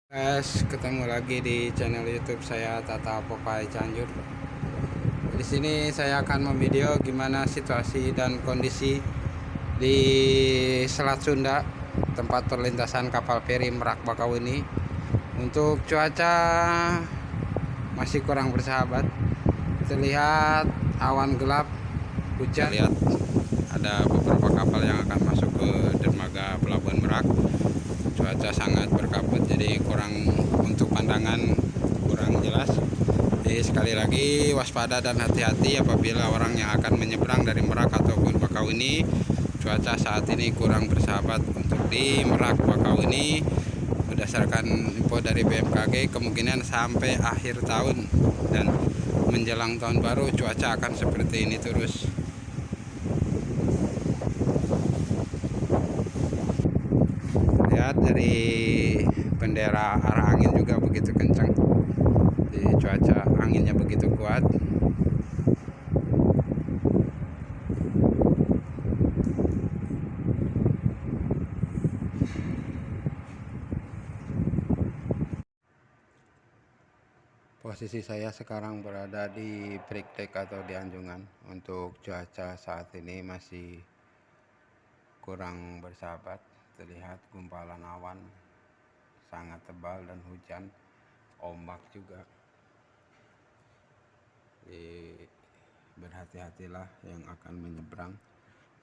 Guys, ketemu lagi di channel YouTube saya Tata Popeye Cianjur. Di sini saya akan memvideo gimana situasi dan kondisi di Selat Sunda, tempat perlintasan kapal feri Merak Bakauheni. Untuk cuaca masih kurang bersahabat. Terlihat awan gelap, hujan. Lihat ada beberapa kapal yang akan masuk ke dermaga Pelabuhan Merak. Cuaca sangat berkabut, jadi untuk pandangan kurang jelas. Jadi sekali lagi waspada dan hati-hati apabila orang yang akan menyeberang dari Merak ataupun Bakauheni. Cuaca saat ini kurang bersahabat untuk di Merak Bakauheni. Berdasarkan info dari BMKG, kemungkinan sampai akhir tahun dan menjelang tahun baru cuaca akan seperti ini terus. Lihat dari bendera arah angin juga begitu kencang. Di cuaca anginnya begitu kuat. Posisi saya sekarang berada di break deck atau di anjungan. Untuk cuaca saat ini masih kurang bersahabat. Terlihat gumpalan awan sangat tebal dan hujan, ombak juga. Jadi berhati-hatilah yang akan menyeberang,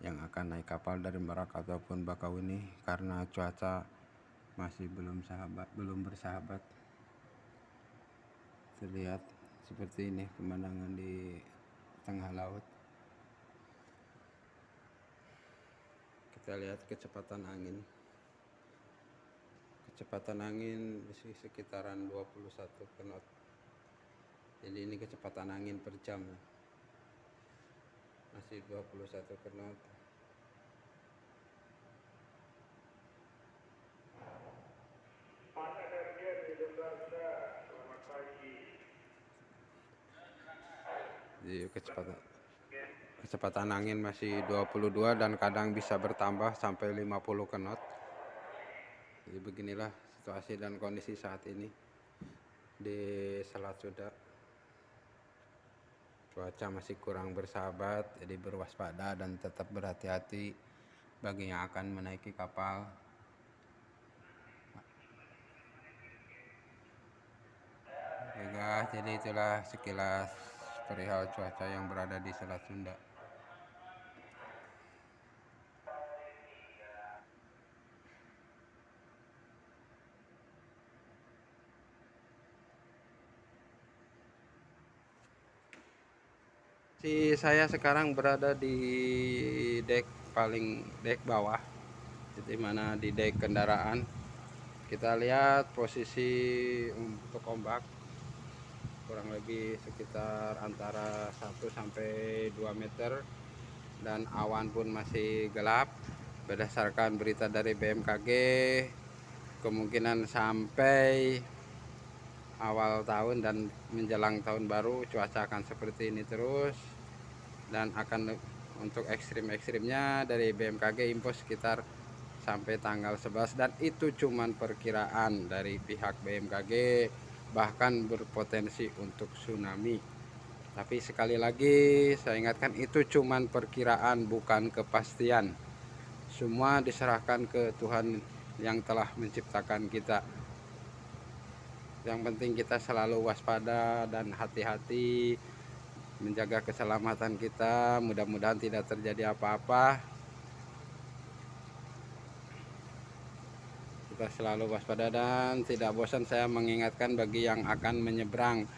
yang akan naik kapal dari Merak ataupun Bakauheni, karena cuaca masih belum bersahabat. Terlihat seperti ini pemandangan di tengah laut. Kita lihat kecepatan angin. Kecepatan angin masih sekitaran 21 knot. Jadi ini kecepatan angin per jam. Masih 21 knot. Jadi kecepatan angin masih 22 dan kadang bisa bertambah sampai 50 knot. Jadi beginilah situasi dan kondisi saat ini di Selat Sunda. Cuaca masih kurang bersahabat, jadi berwaspada dan tetap berhati-hati bagi yang akan menaiki kapal. Jadi itulah sekilas perihal cuaca yang berada di Selat Sunda. Saya sekarang berada di dek bawah, di mana di dek kendaraan. Kita lihat posisi untuk ombak kurang lebih sekitar antara 1 sampai 2 meter dan awan pun masih gelap. Berdasarkan berita dari BMKG, kemungkinan sampai awal tahun dan menjelang tahun baru cuaca akan seperti ini terus, dan akan untuk ekstrimnya dari BMKG info sekitar sampai tanggal 11, dan itu cuman perkiraan dari pihak BMKG, bahkan berpotensi untuk tsunami. Tapi sekali lagi saya ingatkan, itu cuman perkiraan, bukan kepastian. Semua diserahkan ke Tuhan yang telah menciptakan kita. Yang penting kita selalu waspada dan hati-hati, menjaga keselamatan kita. Mudah-mudahan tidak terjadi apa-apa. Kita selalu waspada dan tidak bosan saya mengingatkan bagi yang akan menyeberang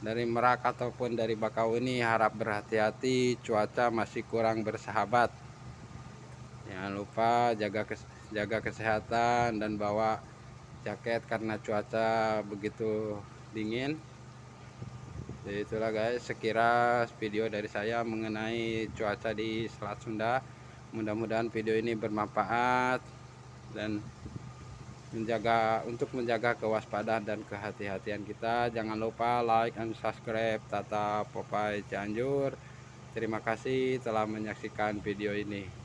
dari Merak ataupun dari Bakauheni, harap berhati-hati, cuaca masih kurang bersahabat. Jangan lupa jaga kesehatan dan bawa jaket karena cuaca begitu dingin. Jadi itulah guys, sekilas video dari saya mengenai cuaca di Selat Sunda. Mudah-mudahan video ini bermanfaat dan menjaga kewaspadaan dan kehati-hatian kita. Jangan lupa like and subscribe Tata Popeye Cianjur. Terima kasih telah menyaksikan video ini.